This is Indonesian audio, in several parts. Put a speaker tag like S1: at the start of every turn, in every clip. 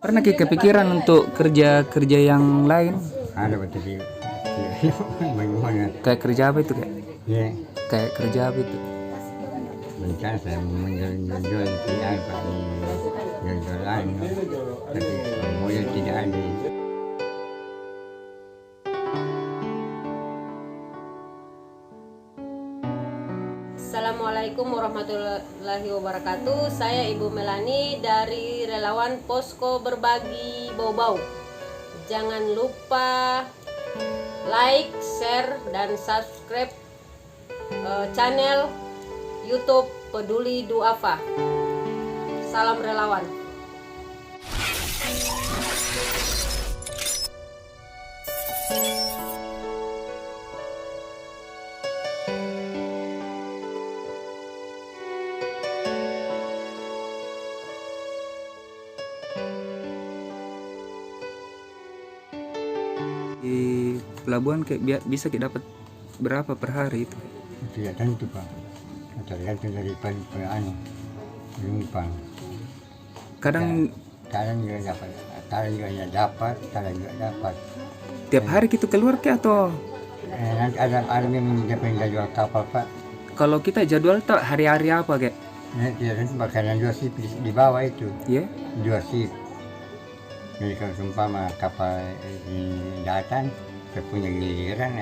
S1: Pernah kepikiran untuk kerja yang lain?
S2: Ada betul sih. Bagaimana?
S1: Kayak kerja apa itu kayak?
S2: Ya,
S1: Kayak kerja apa itu?
S2: berencana saya menjual PR Pak di jual-jualan, tapi modal tidak ada.
S3: Assalamualaikum warahmatullahi wabarakatuh. Saya Ibu Melani dari relawan Posko Berbagi Bau-Bau. Jangan lupa like, share, dan subscribe channel YouTube Peduli Duafa. Salam relawan.
S1: Di pelabuhan kayak bisa kita dapat berapa per hari itu?
S2: Tidak tentu Pak, tergantung dari penumpang.
S1: Kadang
S2: Kadang juga dapat, kadang juga tidak dapat, kadang juga dapat.
S1: tiap hari kita keluar kayak atau
S2: Nanti ada memang dia jual kapal Pak.
S1: kalau kita jadwal tak hari-hari apa kayak?
S2: Tidak tentu Pak, karena dua sip di bawah itu,
S1: Ya?
S2: dua sip. Jadi kalau seumpama kapal ini datang, saya punya giliran,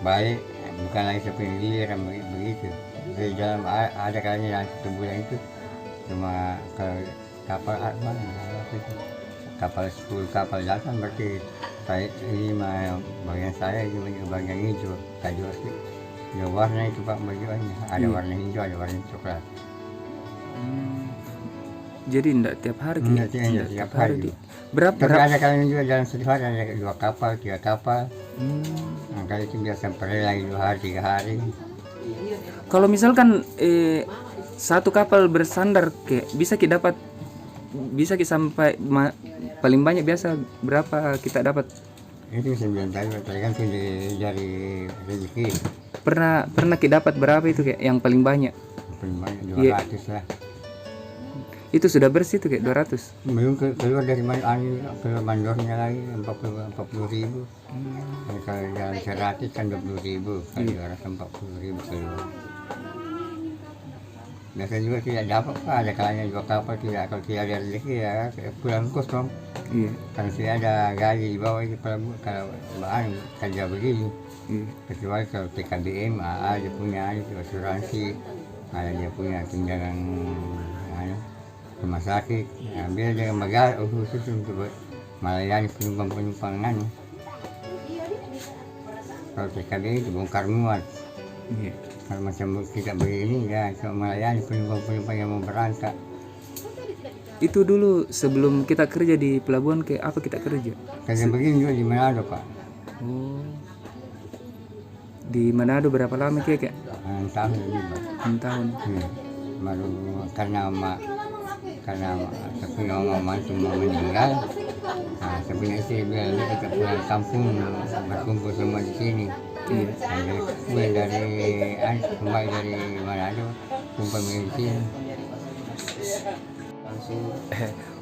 S2: baik, bukan lagi saya punya giliran begitu. Jadi dalam ada kalanya dalam satu bulan itu cuma kalau kapal kapal 10 kapal datang berarti saya 5 bagian saya juga bagian hijau kayu sih. Ya warna itu Pak bagiannya, ada warna hijau, ada warna coklat.
S1: Jadi enggak tiap hari
S2: Enggak,
S1: kayak?
S2: tidak tiap hari.
S1: Berapa?
S2: Tapi ada kalanya juga dalam satu hari ada 2 kapal, 3 kapal. Nah, kali itu biasa per lagi 2 hari, 3 hari.
S1: Kalau misalkan satu kapal bersandar kayak bisa kita dapat sampai paling banyak biasa berapa kita dapat?
S2: Itu 9 tadi tergantung dari rezeki.
S1: Pernah kita dapat berapa itu kayak yang paling banyak?
S2: Paling banyak
S1: Iya.
S2: 200 lah.
S1: Itu sudah bersih tuh kayak 200.
S2: Belum keluar dari keluar mandornya lagi 40 ribu. Kalau jalan 100 kan 20 ribu, kalau 240 ribu keluar. Biasanya juga tidak dapat Pak, ada kalanya 2 kapal tidak, kalau tidak ada rezeki ya pulang kosong.
S1: Iya.
S2: Karena tidak ada gaji di bawah itu kalau bahan kerja begini.
S1: Iya.
S2: Kecuali kalau TKBM, dia punya itu asuransi, ada dia punya tunjangan rumah sakit, biar dengan bagasi khusus untuk melayani penumpang-penumpangan. Kalau TKBM itu bongkar muat.
S1: Iya.
S2: Kalau macam kita begini ya cuma melayani penumpang-penumpang yang mau berangkat.
S1: Itu dulu sebelum kita kerja di pelabuhan kayak apa kita kerja?
S2: Kerja begini juga di Manado Pak.
S1: Oh. Di Manado berapa lama kayak?
S2: 6 tahun ini Pak.
S1: 6 tahun.
S2: Baru karena saya punya mama itu mau meninggal, saya punya istri bilang kita pulang kampung berkumpul semua di sini.
S1: Iya.
S2: Kembali dari Manado kumpul di sini.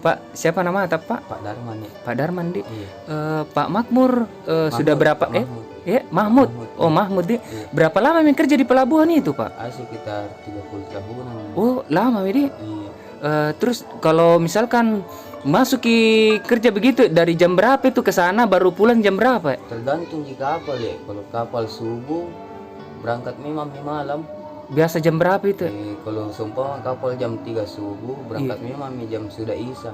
S1: Pak, siapa nama atap Pak?
S4: Pak Darman ya.
S1: Pak Darman di.
S4: Iya.
S1: Pak Makmur sudah berapa?
S4: Mahmud.
S1: Mahmud. Oh Mahmud di.
S4: Iya.
S1: Berapa lama men kerja di pelabuhan itu Pak?
S4: Sekitar 30 tahunan.
S1: Oh lama di.
S4: Iya.
S1: Terus kalau misalkan masuk kerja begitu dari jam berapa itu ke sana baru pulang jam berapa?
S4: Tergantung di kapal ya. Kalau kapal subuh berangkat memang di malam.
S1: Biasa jam berapa itu?
S4: Kalau seumpama kapal jam 3 subuh berangkat memang jam sudah isya.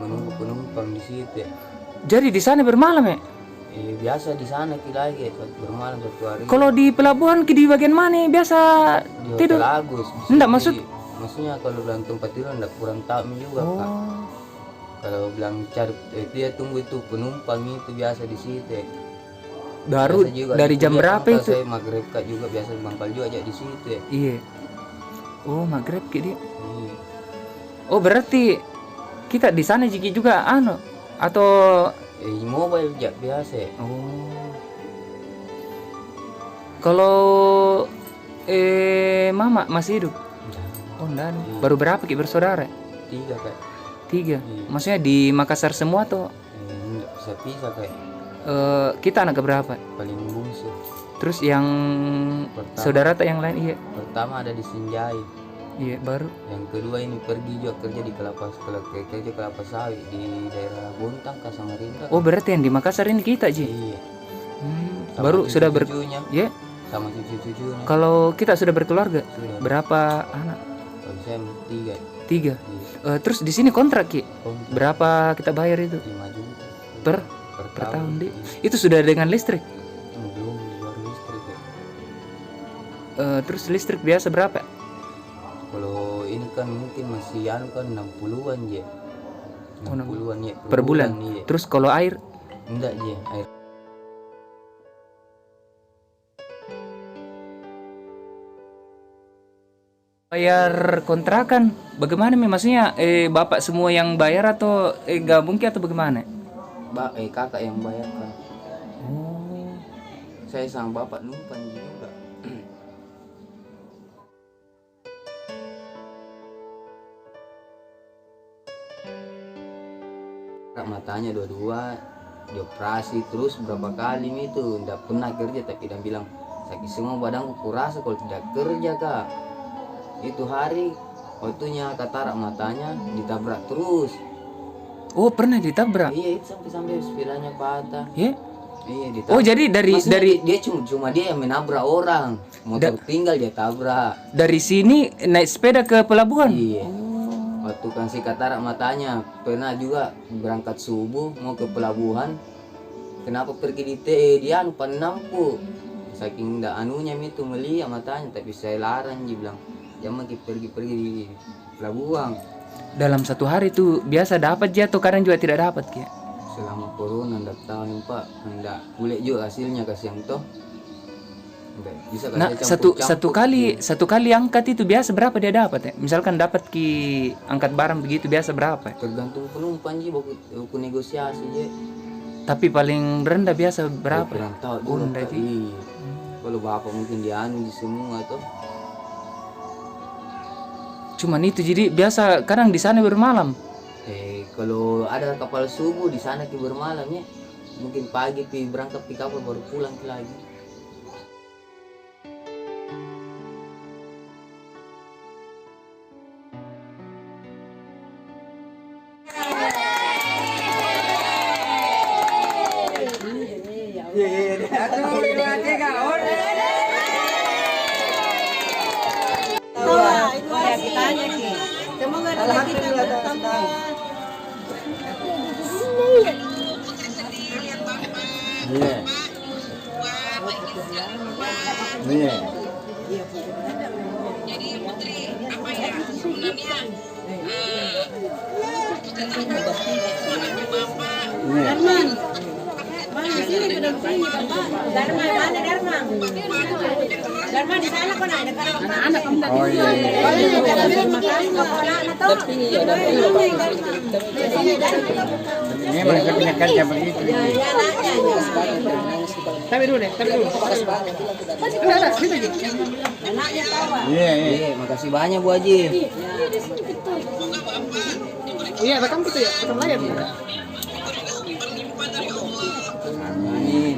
S4: Menunggu penumpang di situ ya.
S1: Jadi di sana bermalam ya?
S4: Biasa di sana lagi bermalam satu hari.
S1: Kalau di pelabuhan di bagian mana biasa
S4: di
S1: tidur?
S4: Hotel Agus.
S1: Enggak
S4: Maksudnya kalau bilang tempat tidur enggak kurang tahu juga Pak. Kalau bilang cari dia tunggu itu penumpang itu biasa di situ ya.
S1: Baru dari jam berapa itu?
S4: Saya maghrib Kak juga biasa mangkal juga aja di situ ya.
S1: Iya. Oh maghrib dia.
S4: Iya.
S1: Oh berarti kita di sana juga atau
S4: Mobile aja biasa ya.
S1: oh. Kalau Mama masih hidup? Oh enggak. Baru berapa bersaudara?
S4: 3 Kak.
S1: 3.
S4: Iya.
S1: Maksudnya di Makassar semua tuh
S4: Enggak bisa pisah kayak
S1: kita anak keberapa?
S4: paling bungsu.
S1: Terus yang
S4: Pertama.
S1: saudara tak yang lain? Iya.
S4: Pertama ada di Sinjai.
S1: Iya, baru.
S4: Yang kedua ini pergi juga kerja di kelapa sawit di daerah Bontang ke Samarinda.
S1: Oh, berarti yang di Makassar ini kita, Ji.
S4: Iya.
S1: Hmm,
S4: Sama
S1: baru sudah
S4: cucunya,
S1: ya.
S4: sama cucu-cucunya.
S1: Kalau kita sudah berkeluarga,
S4: Sudah.
S1: berapa anak?
S4: Kalau saya 3.
S1: 3.
S4: Iya.
S1: Terus di sini kontrak, Ki.
S4: Kontrak
S1: Berapa kita bayar itu
S4: 5 juta
S1: per
S4: per
S1: tahun, Di?
S4: Iya.
S1: Itu sudah dengan listrik.
S4: Belum luar listrik ya.
S1: Terus listrik biasa berapa?
S4: Kalau ini kan mungkin masih kan 60-an ya.
S1: Oh,
S4: 60-an ya
S1: Per bulan.
S4: Iya.
S1: Terus kalau air
S4: Enggak ya, air.
S1: bayar kontrakan bagaimana Mi? Maksudnya bapak semua yang bayar atau gabung Ki atau bagaimana?
S4: Kakak yang bayarkan.
S1: Oh.
S4: Saya sama bapak numpang juga. Matanya dua-dua dioperasi terus berapa kali itu ndak pernah kerja tapi dia bilang sakit semua badanku kurasa kalau tidak kerja kak. Itu hari waktunya katarak matanya ditabrak terus.
S1: Oh, pernah ditabrak?
S4: Iya itu sampai sepedanya patah.
S1: Ya.
S4: Iya ditabrak.
S1: Oh, jadi
S4: Maksudnya
S1: dari
S4: dia cuma dia yang menabrak orang. Motor tinggal dia tabrak.
S1: dari sini naik sepeda ke pelabuhan.
S4: Iya. Waktu kan si katarak matanya pernah juga berangkat subuh mau ke pelabuhan. Kenapa pergi di anu Panampu? Saking ndak anunya itu melihat matanya tapi saya larang dia bilang jangan pergi di pelabuhan.
S1: Dalam satu hari itu biasa dapat atau kadang juga tidak dapat Ki?
S4: Selama corona ndak tahu Pak, ndak boleh juga hasilnya kasih yang toh. Nggak bisa
S1: Nah,
S4: kasih
S1: satu kali angkat itu biasa berapa dia dapat ya? Misalkan dapat Ki angkat barang begitu biasa berapa?
S4: tergantung penumpang ji buku negosiasi je.
S1: Tapi paling rendah biasa berapa?
S4: Kurang tahu
S1: Oh,
S4: juga
S1: rendah
S4: Pak.
S1: Ji.
S4: Iya. Kalau bapak mungkin dianu di semua toh.
S1: Cuman itu jadi biasa kadang di sana bermalam.
S4: Kalau ada kapal subuh di sana ki bermalam ya. Mungkin pagi pi berangkat pi kapal baru pulang ki lagi.
S2: Iya. Iya.
S3: Darman. Bang, di sini sudah begini, Bapak. Darman, mana Darman? Darman di sana kok ada anak-anak kamu tadi.
S2: Oh iya. Ini mereka punya kerja begitu.
S5: Tapi dulu deh.
S2: Iya, iya.
S4: Makasih banyak Bu Haji.
S5: Iya, rekam gitu ya, rekam layar.
S2: Amin.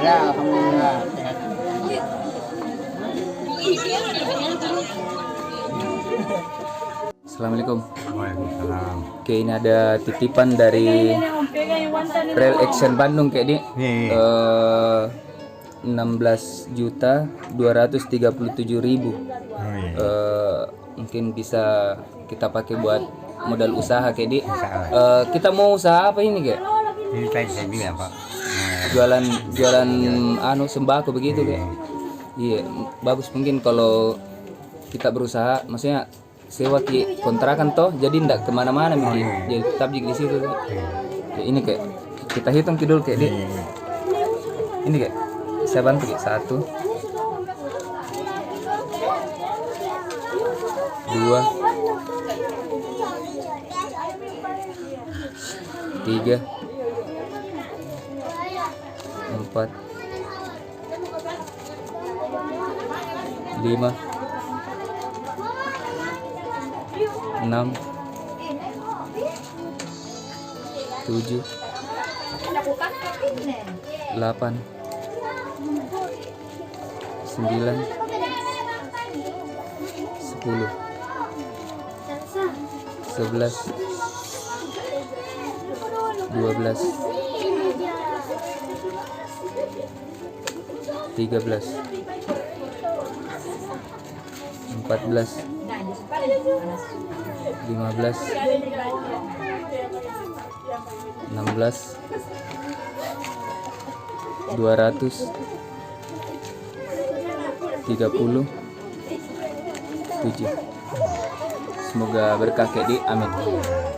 S2: Ya, alhamdulillah.
S1: Assalamualaikum.
S2: Waalaikumsalam.
S1: Oke, ini ada titipan dari Rail Action Bandung kayak di
S2: Iya.
S1: 16.237.000.
S2: Oh iya.
S1: Mungkin bisa kita pakai buat modal usaha kayak di.
S2: Usaha.
S1: Kita mau usaha apa ini kayak?
S2: Ini tadi saya bilang Pak.
S1: Jualan anu sembako begitu kayak. Iya, bagus mungkin kalau kita berusaha, maksudnya sewa ki kontrakan toh, jadi ndak kemana-mana mungkin, jadi tetap di situ. Kayak ini kayak kita hitung dulu kayak di. Ini kayak saya bantu kayak 1, 2, 3, 4, 5, 6, 7, 8, 9, 10, 11, 12, 13, 14, 15, 16, 200, 30, 7. Semoga berkah Kak Dik. Amin.